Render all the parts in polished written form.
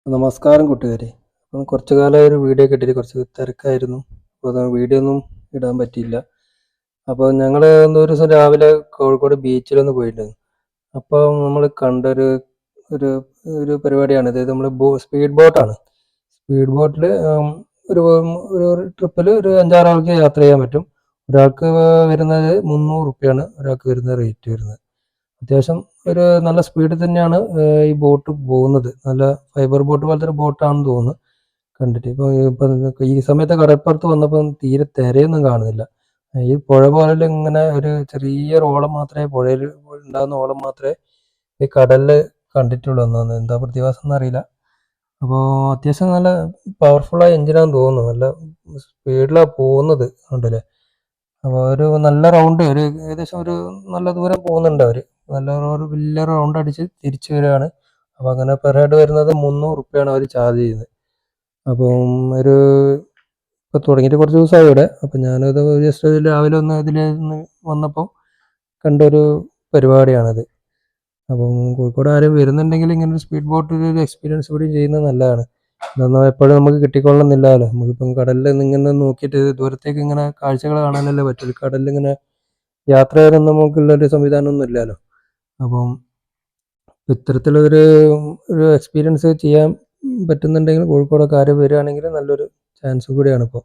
നമസ്കാരം കൂട്ടുകാരെ. അപ്പം കുറച്ച് കാലമായി ഒരു വീഡിയോ കിട്ടിയിട്ട് കുറച്ച് തിരക്കായിരുന്നു. അപ്പോൾ അത് വീഡിയോ ഒന്നും ഇടാൻ പറ്റിയില്ല. അപ്പോൾ ഞങ്ങൾ ഒരു ദിവസം രാവിലെ കോഴിക്കോട് ബീച്ചിലൊന്ന് പോയിട്ടുണ്ടായിരുന്നു. അപ്പോൾ നമ്മൾ കണ്ടൊരു ഒരു ഒരു പരിപാടിയാണ്. അതായത് നമ്മൾ സ്പീഡ് ബോട്ടാണ്. സ്പീഡ് ബോട്ടിൽ ഒരു ഒരു ട്രിപ്പിൽ ഒരു 5-6 ആൾക്ക് യാത്ര ചെയ്യാൻ പറ്റും. ഒരാൾക്ക് വരുന്നത് 300 റുപ്യാണ് ഒരാൾക്ക് വരുന്ന റേറ്റ് വരുന്നത്. അത്യാവശ്യം ഒരു നല്ല സ്പീഡിൽ തന്നെയാണ് ഈ ബോട്ട് പോകുന്നത്. നല്ല ഫൈബർ ബോട്ട് പോലത്തെ ഒരു ബോട്ടാണെന്ന് തോന്നുന്നു കണ്ടിട്ട്. ഇപ്പം ഈ സമയത്ത് കടൽപ്പുറത്ത് വന്നപ്പം തീരെ തിരയൊന്നും കാണുന്നില്ല. ഈ പുഴ പോലെ ഇങ്ങനെ ഒരു ചെറിയൊരു ഓളം മാത്രമേ പുഴയിൽ ഉണ്ടാകുന്ന ഓളം മാത്രമേ ഈ കടലിൽ കണ്ടിട്ടുള്ളൂ. എന്നാണ് എന്താ പ്രതിഭാസം എന്നറിയില്ല. അപ്പോൾ അത്യാവശ്യം നല്ല പവർഫുള്ളായ എഞ്ചിനാന്ന് തോന്നുന്നു. നല്ല സ്പീഡിലാണ് പോകുന്നത് കണ്ടില്ലേ. അപ്പോൾ ഒരു നല്ല റൗണ്ട് ഒരു ഏകദേശം ഒരു നല്ല ദൂരം പോകുന്നുണ്ട് അവർ. നല്ല ഒരു വലിയ റൗണ്ട് അടിച്ച് തിരിച്ചു വരികയാണ്. അപ്പോൾ അങ്ങനെ പെർ ഹെഡ് വരുന്നത് 300 റുപ്യാണ് അവർ ചാർജ് ചെയ്യുന്നത്. അപ്പം ഒരു ഇപ്പോൾ തുടങ്ങിയിട്ട് കുറച്ച് ദിവസമായി ഇവിടെ. അപ്പം ഞാനത് ജസ്റ്റ് രാവിലെ ഒന്ന് ഇതിലൊന്ന് വന്നപ്പോൾ കണ്ടൊരു പരിപാടിയാണത്. അപ്പം കോഴിക്കോട് ആരും വരുന്നുണ്ടെങ്കിൽ ഇങ്ങനെ ഒരു സ്പീഡ് ബോട്ട് ഒരു എക്സ്പീരിയൻസ് കൂടി ചെയ്യുന്നത് നല്ലതാണ്. ഇതൊന്നും എപ്പോഴും നമുക്ക് കിട്ടിക്കൊള്ളുന്നില്ലല്ലോ. നമുക്കിപ്പം കടലിൽ ഇങ്ങനെ നോക്കിയിട്ട് ദൂരത്തേക്ക് ഇങ്ങനെ കാഴ്ചകൾ കാണാനല്ലേ പറ്റുള്ളൂ. കടലിൽ ഇങ്ങനെ യാത്ര ചെയ്യാനൊന്നും നമുക്കുള്ളൊരു സംവിധാനമൊന്നും ഇല്ലല്ലോ. അപ്പം ഇത്തരത്തിലൊരു ഒരു എക്സ്പീരിയൻസ് ചെയ്യാൻ പറ്റുന്നുണ്ടെങ്കിൽ കോഴിക്കോടൊക്കെ ആരും വരികയാണെങ്കിൽ നല്ലൊരു ചാൻസ് കൂടിയാണ് ഇപ്പോൾ.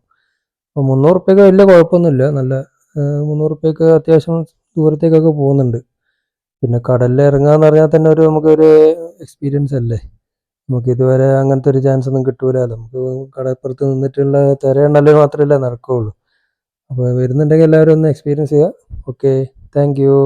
അപ്പോൾ 300 റുപ്യക്ക് വലിയ കുഴപ്പമൊന്നുമില്ല. നല്ല 300 റുപ്യക്ക് അത്യാവശ്യം ദൂരത്തേക്കൊക്കെ പോകുന്നുണ്ട്. പിന്നെ കടലിൽ ഇറങ്ങാന്ന് പറഞ്ഞാൽ തന്നെ നമുക്കൊരു എക്സ്പീരിയൻസ് അല്ലേ. നമുക്ക് ഇതുവരെ അങ്ങനത്തെ ഒരു ചാൻസ് ഒന്നും കിട്ടൂലല്ലോ. നമുക്ക് കടപ്പുറത്ത് നിന്നിട്ടുള്ള തിരയണ്ണല് മാത്രമല്ലേ നടക്കുകയുള്ളൂ. അപ്പോൾ വരുന്നുണ്ടെങ്കിൽ എല്ലാവരും ഒന്ന് എക്സ്പീരിയൻസ് ചെയ്യുക. Okay, thank you.